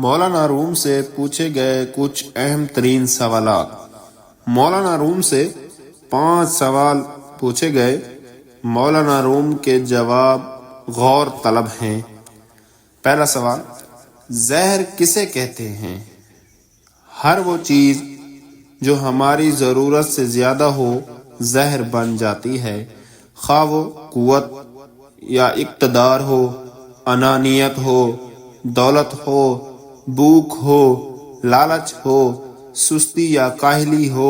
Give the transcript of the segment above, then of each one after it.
مولانا روم سے پوچھے گئے کچھ اہم ترین سوالات۔ مولانا روم سے 5 سوال پوچھے گئے۔ مولانا روم کے جواب غور طلب ہیں۔ پہلا سوال، زہر کسے کہتے ہیں؟ ہر وہ چیز جو ہماری ضرورت سے زیادہ ہو زہر بن جاتی ہے، خواہ وہ قوت یا اقتدار ہو، انانیت ہو، دولت ہو، بھوک ہو، لالچ ہو، سستی یا کاہلی ہو،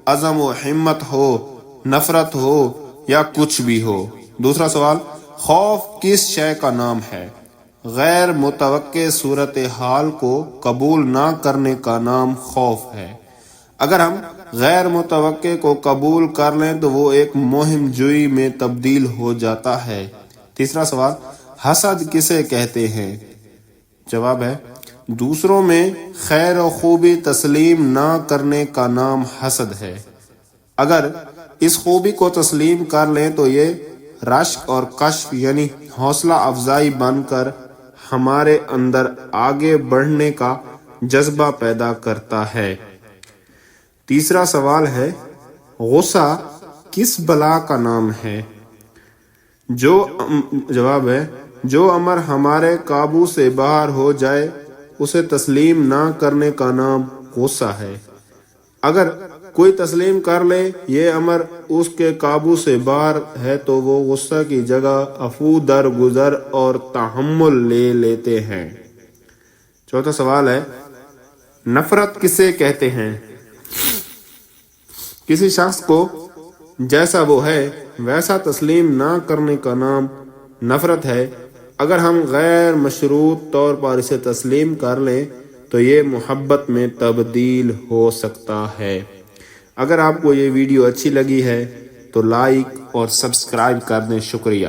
عزم و ہمت ہو، نفرت ہو یا کچھ بھی ہو۔ دوسرا سوال، خوف کس شے کا نام ہے؟ غیر متوقع صورتحال کو قبول نہ کرنے کا نام خوف ہے۔ اگر ہم غیر متوقع کو قبول کر لیں تو وہ ایک مہم جوئی میں تبدیل ہو جاتا ہے۔ تیسرا سوال، حسد کسے کہتے ہیں؟ جواب ہے، دوسروں میں خیر و خوبی تسلیم نہ کرنے کا نام حسد ہے۔ اگر اس خوبی کو تسلیم کر لیں تو یہ رشک اور کشف یعنی حوصلہ افزائی بن کر ہمارے اندر آگے بڑھنے کا جذبہ پیدا کرتا ہے۔ تیسرا سوال ہے، غصہ کس بلا کا نام ہے؟ جواب ہے، جو امر ہمارے قابو سے باہر ہو جائے اسے تسلیم نہ کرنے کا نام غصہ ہے۔ اگر کوئی تسلیم کر لے یہ امر اس کے قابو سے باہر ہے تو وہ غصہ کی جگہ عفو درگزر اور تحمل لے لیتے ہیں۔ چوتھا سوال ہے، نفرت کسے کہتے ہیں؟ کسی شخص کو جیسا وہ ہے ویسا تسلیم نہ کرنے کا نام نفرت ہے۔ اگر ہم غیر مشروط طور پر اسے تسلیم کر لیں تو یہ محبت میں تبدیل ہو سکتا ہے۔ اگر آپ کو یہ ویڈیو اچھی لگی ہے تو لائک اور سبسکرائب کر دیں۔ شکریہ۔